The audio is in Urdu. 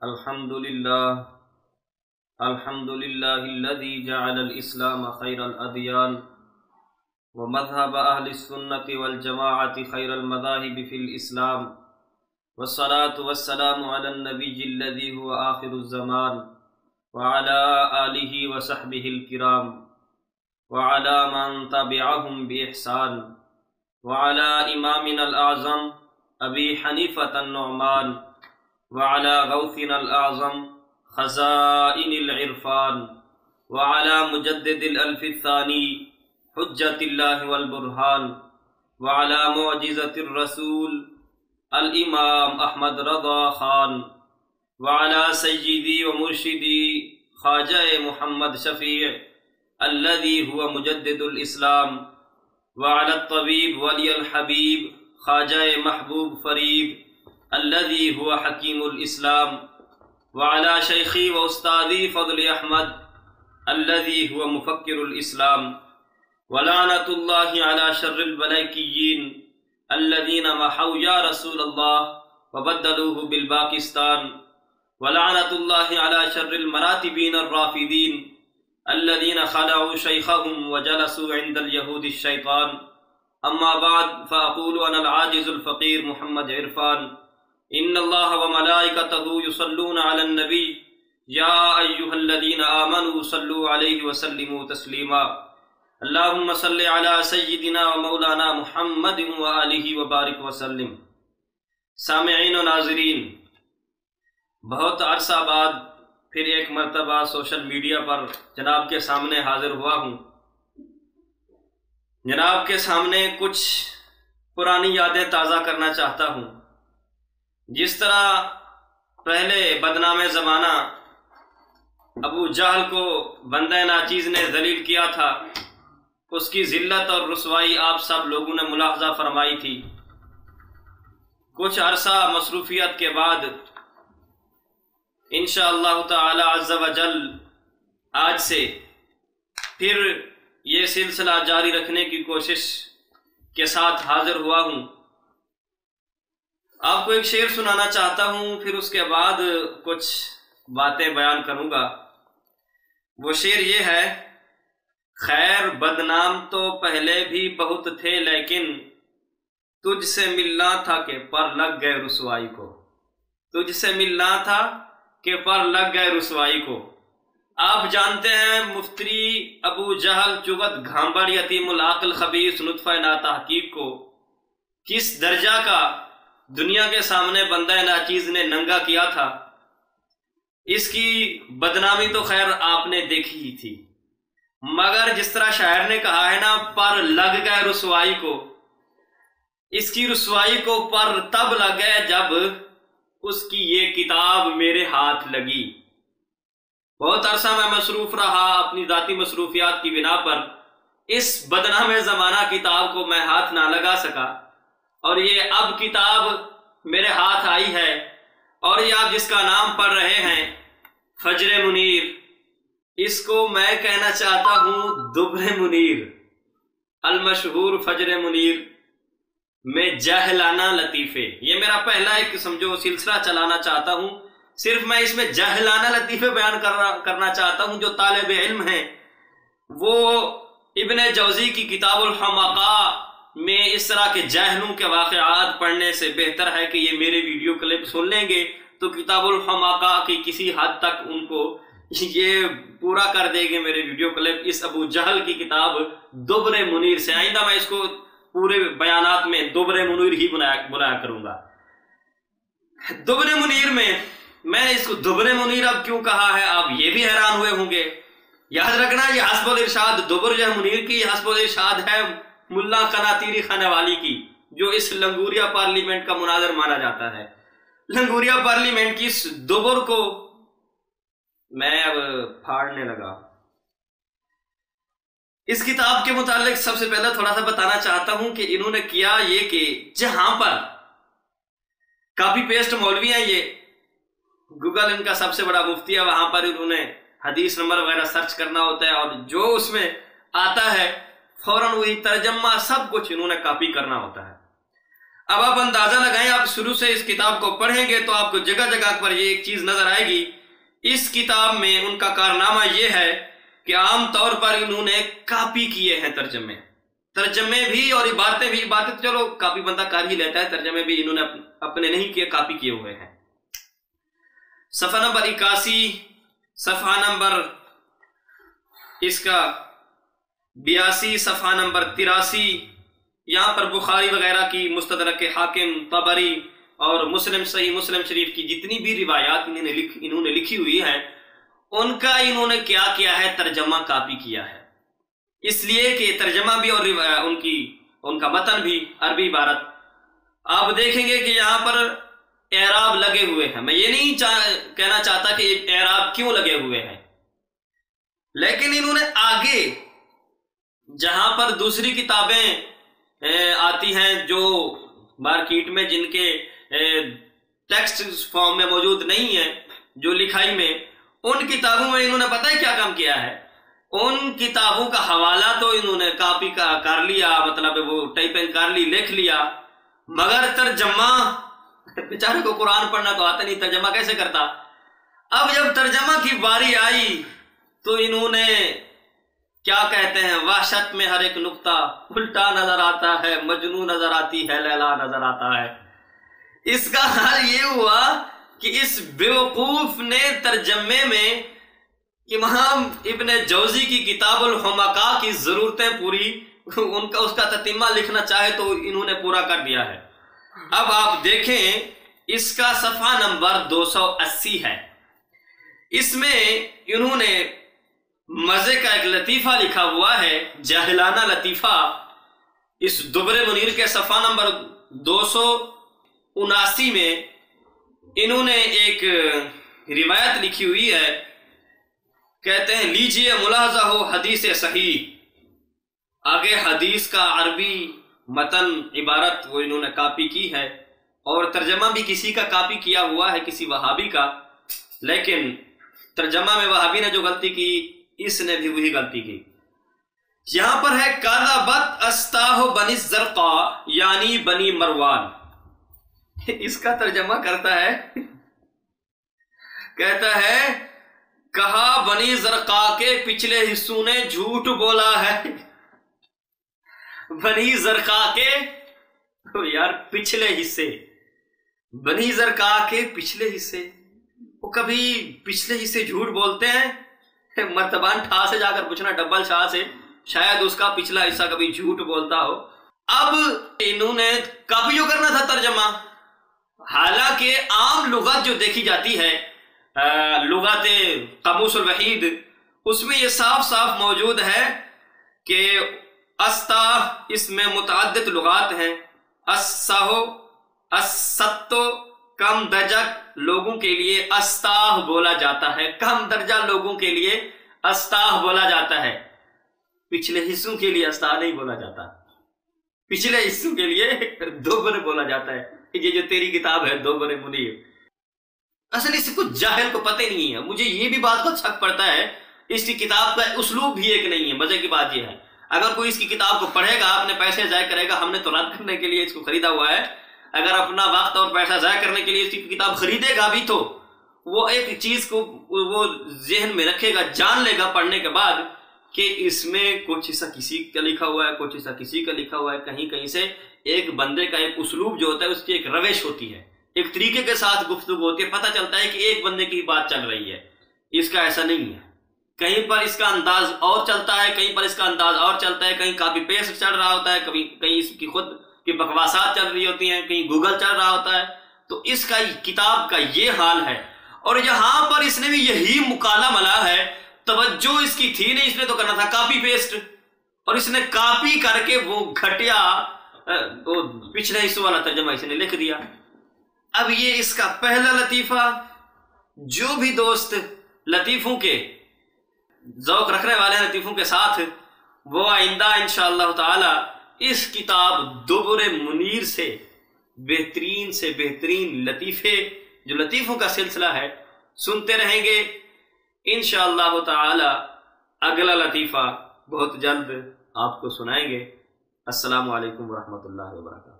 الحمد لله الذي جعل الإسلام خير الأديان ومذهب أهل السنة والجماعة خير المذاهب في الإسلام، والصلاة والسلام على النبي الذي هو آخر الزمان وعلى آله وصحبه الكرام وعلى من تبعهم بإحسان وعلى إمامنا الأعظم أبي حنيفة النعمان وعلى غوثنا الأعظم خزائن العرفان وعلى مجدد الألف الثاني حجة الله والبرهان وعلى معجزة الرسول الإمام أحمد رضا خان وعلى سيدي ومرشدي خواجہ محمد شفیع الذي هو مجدد الإسلام وعلى الطبيب ولي الحبيب خواجہ محبوب فرید الذي هو حكيم الإسلام وعلى شيخي وأستاذي فضل أحمد الذي هو مفكر الإسلام، ولعنة الله على شر الملائكيين الذين محوا يا رسول الله وبدلوه بالباكستان، ولعنة الله على شر المراتبين الرافدين الذين خلعوا شيخهم وجلسوا عند اليهود الشيطان. أما بعد، فأقول أنا العاجز الفقير محمد عرفان إن الله وملائكته يصلون على النبي يا أيها الذين آمنوا صلوا عليه وسلموا تسليما. اللهم صل على سيدنا ومولانا محمد وآلہ وبارک وسلم. سامعین و ناظرین، بہت عرصہ بعد پھر ایک مرتبہ سوشل میڈیا پر جناب کے سامنے حاضر ہوا ہوں. جناب کے سامنے کچھ پرانی یادیں تازہ کرنا چاہتا ہوں. جس طرح پہلے بدنام زمانہ ابو جہل کو بندہ ناچیز نے ذلیل کیا تھا، اس کی ذلت اور رسوائی آپ سب لوگوں نے ملاحظہ فرمائی تھی. کچھ عرصہ مصروفیت کے بعد انشاءاللہ تعالی عز و جل آج سے پھر یہ سلسلہ جاری رکھنے کی کوشش کے ساتھ حاضر ہوا ہوں. آپ کو ایک شعر سنانا چاہتا ہوں، پھر اس کے بعد کچھ باتیں بیان کروں گا. وہ شعر یہ ہے: خیر بدنام تو پہلے بھی بہت تھے، لیکن تجھ سے ملنا تھا کہ پر لگ گئے رسوائی کو. تجھ سے ملنا تھا کہ پر لگ گئے رسوائی کو. آپ جانتے ہیں مفتری ابو جہل چغت گھامبڑ یتیم العقل خبیث نطفہ ناتحقیق کو کس درجہ کا دنیا کے سامنے بندہ ناچیز نے ننگا کیا تھا. اس کی بدنامی تو خیر آپ نے دیکھی ہی تھی، مگر جس طرح شاعر نے کہا ہے نا، پر لگ گئے رسوائی کو، اس کی رسوائی کو پر تب لگ گئے جب اس کی یہ کتاب میرے ہاتھ لگی. بہت عرصہ میں مصروف رہا، اپنی ذاتی مصروفیات کی بنا پر اس بدنام زمانہ کتاب کو میں ہاتھ نہ لگا سکا، اور یہ اب کتاب میرے ہاتھ آئی ہے، اور یہ آپ جس کا نام پڑھ رہے ہیں فجر منیر، اس کو میں کہنا چاہتا ہوں دبر منیر، المشہور فجر منیر میں جاہلانہ لطیفے. یہ میرا پہلا ایک سمجھو سلسلہ چلانا چاہتا ہوں. صرف میں اس میں جاہلانہ لطیفے بیان کرنا چاہتا ہوں. جو طالب علم ہیں وہ ابن جوزی کی کتاب الحمقاء میں اس طرح کے جاہلوں کے واقعات پڑھنے سے بہتر ہے کہ یہ میرے ویڈیو کلپ سن لیں گے تو کتاب الحمقاء کی کسی حد تک ان کو یہ پورا کر دے گے میرے ویڈیو کلپ اس ابو جہل کی کتاب دبر منیر سے. آئندہ میں اس کو پورے بیانات میں دبر منیر ہی بنایا کروں گا. دبر منیر میں نے اس کو دبر منیر اب کیوں کہا ہے، آپ یہ بھی حیران ہوئے ہوں گے. یاد رکھنا یہ حسب الارشاد دبر جو ہے منیر کی، حسب الارشاد ہے ملا قناطیری خانے والی کی، جو اس لنگوریا پارلیمنٹ کا مناظر مانا جاتا ہے. لنگوریا پارلیمنٹ کی اس دبر کو میں اب پھاڑنے لگا. اس کتاب کے متعلق سب سے پہلے تھوڑا سا بتانا چاہتا ہوں کہ انہوں نے کیا یہ کہ جہاں پر کاپی پیسٹ مولوی ہیں، یہ گوگل ان کا سب سے بڑا مفتی ہے، وہاں پر انہوں نے حدیث نمبر وغیرہ سرچ کرنا ہوتا ہے، اور جو اس میں آتا ہے فوراً وہی ترجمہ سب کچھ انہوں نے کاپی کرنا ہوتا ہے. اب آپ اندازہ لگائیں، آپ شروع سے اس کتاب کو پڑھیں گے تو آپ کو جگہ جگہ پر یہ ایک چیز نظر آئے گی۔ اس کتاب میں ان کا کارنامہ یہ ہے کہ عام طور پر انہوں نے کاپی کیے ہیں ترجمے بھی اور عبارتیں بھی۔ عبارتیں تو چلو کاپی بندہ کر ہی لیتا ہے، ترجمے بھی انہوں نے اپنے نہیں کیے، کاپی کیے ہوئے ہیں۔ صفحہ نمبر 81، صفحہ نمبر اس کا 82، صفحہ نمبر 83، یہاں پر بخاری وغیرہ کی، مستدرک حاکم، طبری اور مسلم، صحیح مسلم شریف کی جتنی بھی روایات انہوں نے لکھی ہوئی ہیں، ان کا انہوں نے کیا کیا ہے؟ ترجمہ کاپی کیا ہے۔ اس لیے کہ ترجمہ بھی اور ان کا متن بھی عربی عبارت۔ آپ دیکھیں گے کہ یہاں پر اعراب لگے ہوئے ہیں۔ میں یہ نہیں کہنا چاہتا کہ اعراب کیوں لگے ہوئے ہیں، لیکن انہوں نے آگے جہاں پر دوسری کتابیں آتی ہیں جو مارکیٹ میں، جن کے ٹیکسٹ فارم میں موجود نہیں ہیں، جو لکھائی میں، ان کتابوں میں انہوں نے پتہ ہے کیا کام کیا ہے؟ ان کتابوں کا حوالہ تو انہوں نے کاپی کر لیا، مطلب وہ ٹائپنگ کر لی، لکھ لیا، مگر ترجمہ، بیچارے کو قرآن پڑھنا تو آتا نہیں، ترجمہ کیسے کرتا؟ اب جب ترجمہ کی باری آئی تو انہوں نے کیا کہتے ہیں؟ وحشت میں ہر ایک نقطہ الٹا نظر آتا ہے، مجنون نظر آتی ہے، لیلا نظر آتا ہے۔ اس کا حال یہ ہوا کہ اس بیوقوف نے ترجمے میں امام ابن جوزی کی کتاب الحمقاء کی ضرورتیں پوری، اس کا تتمہ لکھنا چاہے تو انہوں نے پورا کر دیا ہے۔ اب آپ دیکھیں، اس کا صفحہ نمبر 280 ہے۔ اس میں انہوں نے مزے کا ایک لطیفہ لکھا ہوا ہے، جاہلانہ لطیفہ۔ اس دبر منیر کے صفحہ نمبر 279 میں انہوں نے ایک روایت لکھی ہوئی ہے، کہتے ہیں لیجئے ملاحظہ ہو حدیث صحیح۔ آگے حدیث کا عربی متن عبارت وہ انہوں نے کاپی کی ہے، اور ترجمہ بھی کسی کا کاپی کیا ہوا ہے، کسی وہابی کا، لیکن ترجمہ میں وہابی نے جو غلطی کی، اس نے بھی وہی غلطی کی۔ یہاں پر ہے کذبت استاہ بنی الزرقاء، یعنی بنی مروان۔ اس کا ترجمہ کرتا ہے، کہتا ہے کہا بنی زرقاء کے پچھلے حصوں نے جھوٹ بولا ہے۔ بنی زرقاء کے یار پچھلے حصے، بنی زرقاء کے پچھلے حصے، وہ کبھی پچھلے حصے جھوٹ بولتے ہیں؟ مرتبان ٹھا سے جا کر پوچھنا ڈبل شاہ سے، شاید اس کا پچھلا حصہ کبھی جھوٹ بولتا ہو۔ اب انہوں نے کاپی جو کرنا تھا ترجمہ، حالانکہ عام لغت جو دیکھی جاتی ہے، لغت قاموس الوحید، اس میں یہ صاف صاف موجود ہے کہ استاہ، اس میں متعدد لغات ہیں۔ السہو، الستو، کم درجہ لوگوں کے لیے استاہ بولا جاتا ہے، کم درجہ لوگوں کے لیے استاہ بولا جاتا ہے، پچھلے حصوں کے لیے استاہ نہیں بولا جاتا، پچھلے حصوں کے لیے دوبرے بولا جاتا ہے۔ یہ جو تیری کتاب ہے دوبرے منیر، اصل اس کو جاہل کو پتہ نہیں ہے۔ مجھے یہ بھی بات کو شک پڑتا ہے، اس کی کتاب کا اسلوب بھی ایک نہیں ہے۔ مزے کی بات یہ ہے، اگر کوئی اس کی کتاب کو پڑھے گا، اپنے پیسے ضائع کرے گا، ہم نے تو رد کرنے کے لیے اس کو خریدا ہوا ہے، اگر اپنا وقت اور پیسہ ضائع کرنے کے لیے اس کی کتاب خریدے گا بھی تو وہ ایک چیز کو وہ ذہن میں رکھے گا، جان لے گا پڑھنے کے بعد کہ اس میں کچھ حصہ کسی کا لکھا ہوا ہے، کچھ حصہ کسی کا لکھا ہوا ہے، کہیں کہیں سے ایک بندے کا ایک اسلوب جو ہوتا ہے، اس کی ایک روش ہوتی ہے، ایک طریقے کے ساتھ گفتگو ہوتی ہے، پتہ چلتا ہے کہ ایک بندے کی بات چل رہی ہے۔ اس کا ایسا نہیں ہے، کہیں پر اس کا انداز اور چلتا ہے، کہیں پر اس کا انداز اور چلتا ہے، کہیں کاپی پیسٹ چل رہا ہوتا ہے، کہیں اس کی خود کی بکواسات چل رہی ہوتی ہیں، کہیں گوگل چل رہا ہوتا ہے۔ تو اس کا کتاب کا یہ حال ہے، اور یہاں پر اس نے بھی یہی مکالہ ملا ہے۔ توجہ اس کی تھی نہیں، اس نے تو کرنا تھا کاپی پیسٹ، اور اس نے کاپی کر کے وہ گھٹیا پچھلے حصوں والا ترجمہ اس نے لکھ دیا۔ اب یہ اس کا پہلا لطیفہ۔ جو بھی دوست لطیفوں کے ذوق رکھنے والے ہیں لطیفوں کے ساتھ، وہ آئندہ انشاءاللہ تعالی اس کتاب دبر منیر سے بہترین لطیفے، جو لطیفوں کا سلسلہ ہے، سنتے رہیں گے انشاءاللہ تعالی۔ اگلا لطیفہ بہت جلد آپ کو سنائیں گے۔ السلام علیکم ورحمۃ اللہ وبرکاتہ۔